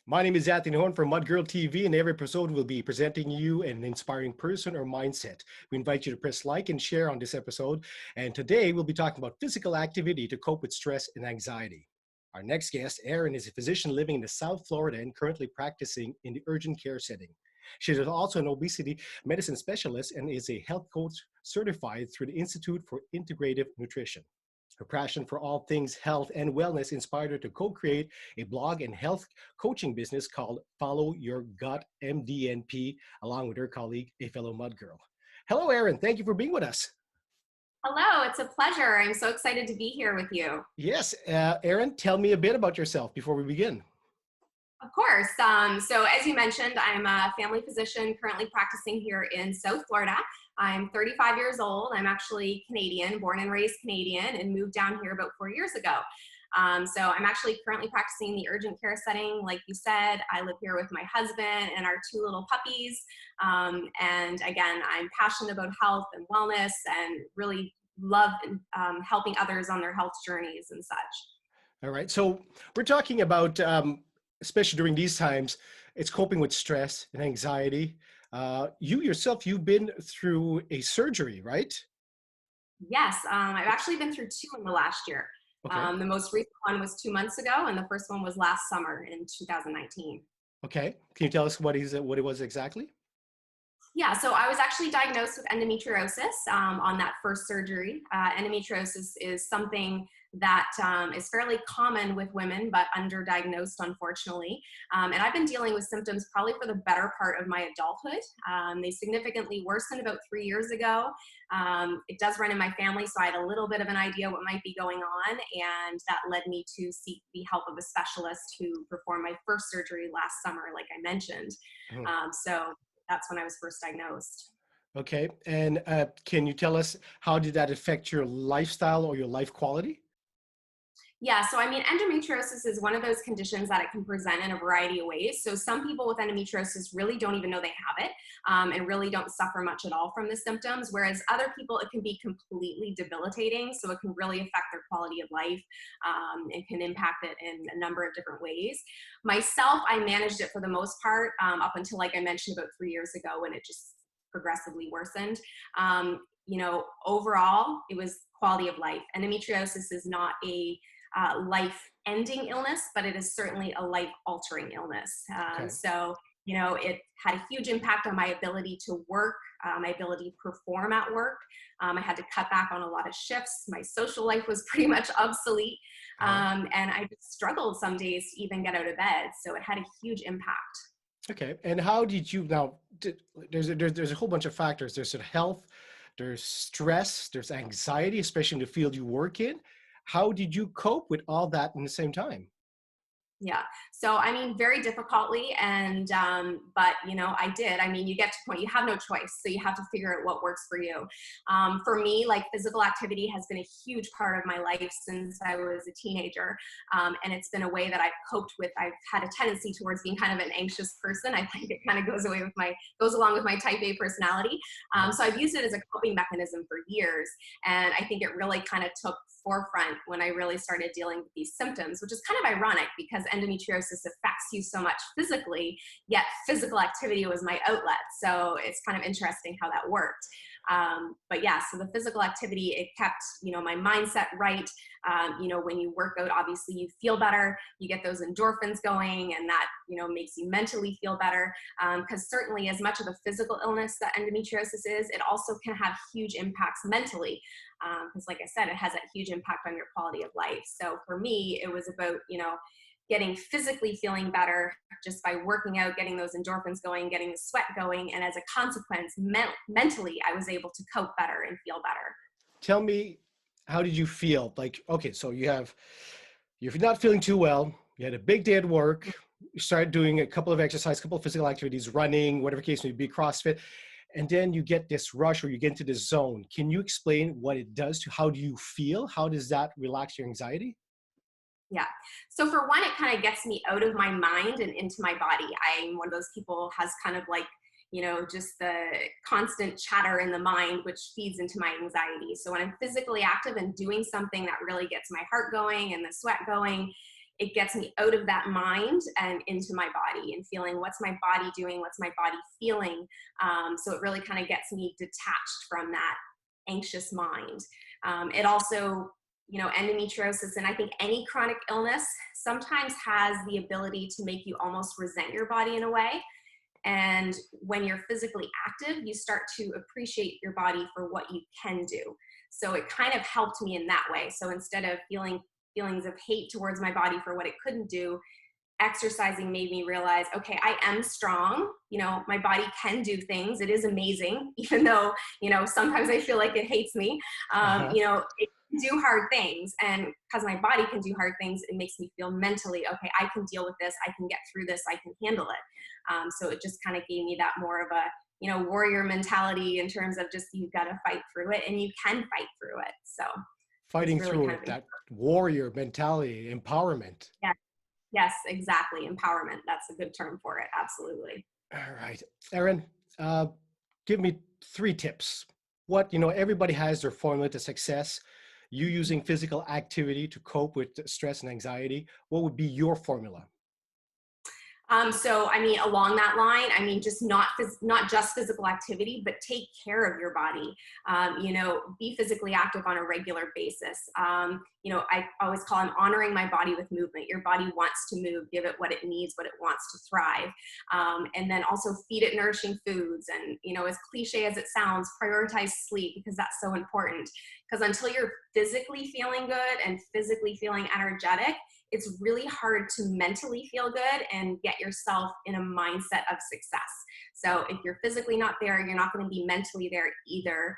My name is Anthony Horng from MUDGIRL TV, and every episode will be presenting you an inspiring person or mindset. We invite you to press like and share on this episode. And today we'll be talking about physical activity to cope with stress and anxiety. Our next guest, Erin, is a physician living in the South Florida and currently practicing in the urgent care setting. She is also an obesity medicine specialist and is a health coach certified through the Institute for Integrative Nutrition. Her passion for all things health and wellness inspired her to co-create a blog and health coaching business called Follow Your Gut MDNP, along with her colleague, a fellow mud girl. Hello, Erin. Thank you for being with us. Hello, it's a pleasure. I'm so excited to be here with you. Yes, Erin, tell me a bit about yourself before we begin. Of course. So as you mentioned, I'm a family physician currently practicing here in South Florida. I'm 35 years old. I'm actually Canadian, born and raised Canadian, and moved down here about 4 years ago. So I'm actually currently practicing in the urgent care setting. Like you said, I live here with my husband and our two little puppies. And again, I'm passionate about health and wellness and really love helping others on their health journeys and such. All right. So we're talking about, especially during these times, it's coping with stress and anxiety. You yourself, you've been through a surgery, right? Yes, I've actually been through two in the last year. Okay. The most recent one was 2 months ago, and the first one was last summer in 2019. Okay. Can you tell us what it was exactly? Yeah, so I was actually diagnosed with endometriosis on that first surgery. Endometriosis is something that is fairly common with women, but underdiagnosed, unfortunately. And I've been dealing with symptoms probably for the better part of my adulthood. They significantly worsened about 3 years ago. It does run in my family, so I had a little bit of an idea what might be going on, and that led me to seek the help of a specialist who performed my first surgery last summer, like I mentioned. Mhm. So that's when I was first diagnosed. Okay. And can you tell us how did that affect your lifestyle or your life quality? Yeah, so I mean, endometriosis is one of those conditions that it can present in a variety of ways. So some people with endometriosis really don't even know they have it and really don't suffer much at all from the symptoms, whereas other people, it can be completely debilitating. So it can really affect their quality of life and can impact it in a number of different ways. Myself, I managed it for the most part up until, like I mentioned, about 3 years ago when it just progressively worsened. Overall, it was quality of life. Endometriosis is not a life-ending illness, but it is certainly a life-altering illness. Okay. It had a huge impact on my ability to work, my ability to perform at work. I had to cut back on a lot of shifts. My social life was pretty much obsolete. Uh-huh. And I just struggled some days to even get out of bed. So it had a huge impact. Okay. And how did you now? There's a whole bunch of factors. There's sort of health, there's stress, there's anxiety, especially in the field you work in. How did you cope with all that in the same time? Yeah. So, I mean, very difficultly. But I did. I mean, you get to a point, you have no choice. So you have to figure out what works for you. For me, like physical activity has been a huge part of my life since I was a teenager. And it's been a way that I've coped with. I've had a tendency towards being kind of an anxious person. I think it kind of goes along with my type A personality. Uh-huh. So I've used it as a coping mechanism for years. And I think it really kind of took forefront when I really started dealing with these symptoms, which is kind of ironic because endometriosis affects you so much physically, yet physical activity was my outlet. So it's kind of interesting how that worked. But yeah, so the physical activity, it kept, my mindset right. When you work out, obviously you feel better, you get those endorphins going, and that, makes you mentally feel better. Because certainly as much of a physical illness that endometriosis is, it also can have huge impacts mentally. Because like I said, it has a huge impact on your quality of life. So for me, it was about, getting physically feeling better just by working out, getting those endorphins going, getting the sweat going. And as a consequence, mentally, I was able to cope better and feel better. Tell me, how did you feel? Like, okay, so you're not feeling too well. You had a big day at work. You started doing a couple of exercise, couple of physical activities, running, whatever case may be, CrossFit. And then you get this rush or you get into the zone. Can you explain what it does to how do you feel? How does that relax your anxiety? Yeah. So for one, it kind of gets me out of my mind and into my body. I'm one of those people has kind of like, just the constant chatter in the mind, which feeds into my anxiety. So when I'm physically active and doing something that really gets my heart going and the sweat going, it gets me out of that mind and into my body and feeling what's my body doing, what's my body feeling. So it really kind of gets me detached from that anxious mind. It also, you know, endometriosis, and I think any chronic illness sometimes has the ability to make you almost resent your body in a way. And when you're physically active, you start to appreciate your body for what you can do. So it kind of helped me in that way. So instead of feeling feelings of hate towards my body for what it couldn't do, exercising made me realize, okay, I am strong. You know, my body can do things. It is amazing, even though, you know, sometimes I feel like it hates me. Uh-huh. You know, it can do hard things. And because my body can do hard things, it makes me feel mentally, okay, I can deal with this. I can get through this. I can handle it. So it just kind of gave me that more of a, you know, warrior mentality in terms of just, you've got to fight through it, and you can fight through it. So it's Fighting really through kind it, of, that warrior mentality, empowerment. yeah. Yes, exactly. Empowerment. That's a good term for it. Absolutely. All right, Erin, uh, give me 3 tips. What, you know, everybody has their formula to success. You using physical activity to cope with stress and anxiety. What would be your formula? So, I mean, along that line, I mean, just not just physical activity, but take care of your body. You know, be physically active on a regular basis. You know, I always call them honoring my body with movement. Your body wants to move, give it what it needs, what it wants to thrive. And then also feed it nourishing foods. And, you know, as cliche as it sounds, prioritize sleep, because that's so important. Because until you're physically feeling good and physically feeling energetic, it's really hard to mentally feel good and get yourself in a mindset of success. So if you're physically not there, you're not going to be mentally there either,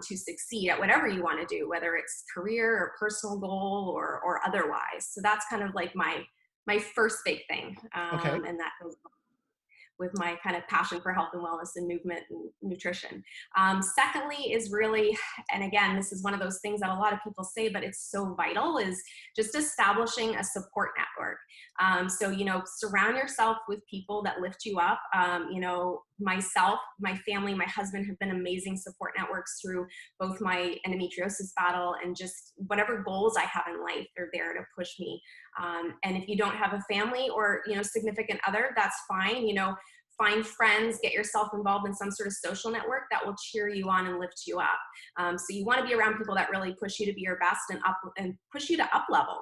to succeed at whatever you want to do, whether it's career or personal goal or otherwise. So that's kind of like my first big thing. Okay. And that goes with my kind of passion for health and wellness and movement and nutrition. Secondly is really, and again, this is one of those things that a lot of people say, but it's so vital, is just establishing a support network. So, you know, surround yourself with people that lift you up. You know, myself, my family, my husband have been amazing support networks through both my endometriosis battle and just whatever goals I have in life. They're there to push me. And if you don't have a family or, you know, significant other, that's fine. You know, find friends, get yourself involved in some sort of social network that will cheer you on and lift you up. So you want to be around people that really push you to be your best and push you to up level.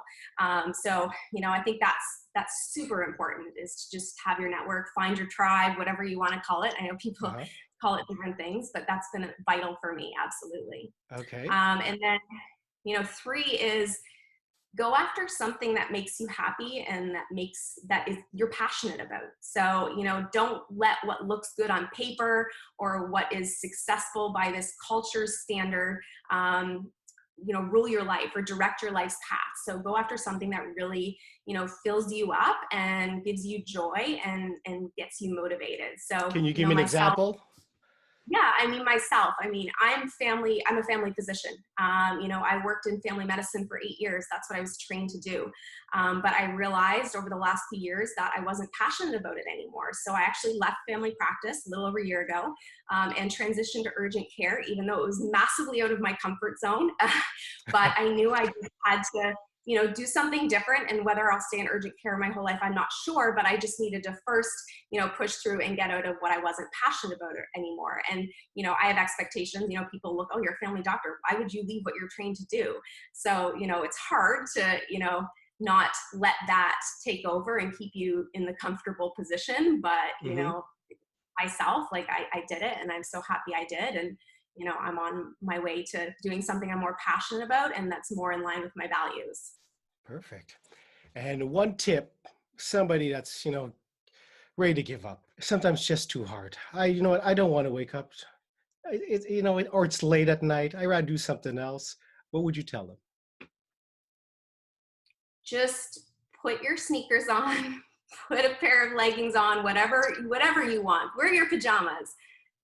So, you know, I think that's super important, is to just have your network, find your tribe, whatever you want to call it. I know people Uh-huh. call it different things, but that's been vital for me. Absolutely. Okay. And then, you know, 3 is go after something that makes you happy and that is you're passionate about. So, you know, don't let what looks good on paper or what is successful by this culture's standard, you know, rule your life or direct your life's path. So go after something that really, you know, fills you up and gives you joy and gets you motivated. So, Can you you give know, me an myself, example? yeah, I mean, myself, I mean, I'm a family physician. You know, I worked in family medicine for 8 years. That's what I was trained to do. But I realized over the last few years that I wasn't passionate about it anymore. So I actually left family practice a little over a year ago, and transitioned to urgent care, even though it was massively out of my comfort zone. But I knew I just had to, you know, do something different, and whether I'll stay in urgent care my whole life, I'm not sure, but I just needed to first, you know, push through and get out of what I wasn't passionate about anymore. And, you know, I have expectations, you know, people look, oh, you're a family doctor. Why would you leave what you're trained to do? So, you know, it's hard to, you know, not let that take over and keep you in the comfortable position. But, you Mm-hmm. know, myself, like I did it, and I'm so happy I did. And, you know, I'm on my way to doing something I'm more passionate about and that's more in line with my values. Perfect. And one tip, somebody that's, you know, ready to give up, sometimes just too hard. You know what, I don't want to wake up. You know, or it's late at night. I rather do something else. What would you tell them? Just put your sneakers on, put a pair of leggings on, whatever you want. Wear your pajamas.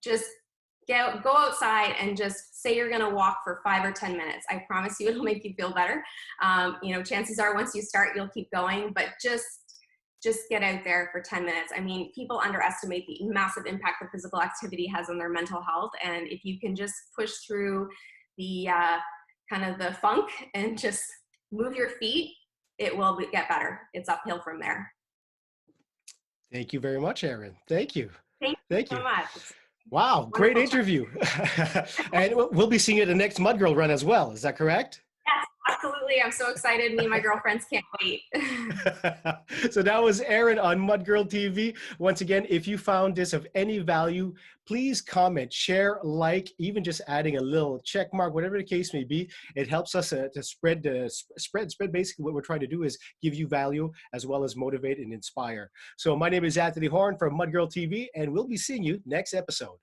Just go outside and just say you're going to walk for 5 or 10 minutes. I promise you it'll make you feel better. You know, chances are once you start, you'll keep going, but just get out there for 10 minutes. I mean, people underestimate the massive impact that physical activity has on their mental health. And if you can just push through the kind of the funk and just move your feet, it will get better. It's uphill from there. Thank you very much, Erin. Thank you. Thank you Thank so you. much. It's Wow, great wonderful chat. interview. And we'll be seeing you at the next Mud Girl run as well. Is that correct? Yes, absolutely. I'm so excited. Me and my girlfriends can't wait. So that was Erin on MUDGIRL TV. Once again, if you found this of any value, please comment, share, like, even just adding a little check mark, whatever the case may be. It helps us to spread basically what we're trying to do is give you value as well as motivate and inspire. So my name is Anthony Horng from MUDGIRL TV, and we'll be seeing you next episode.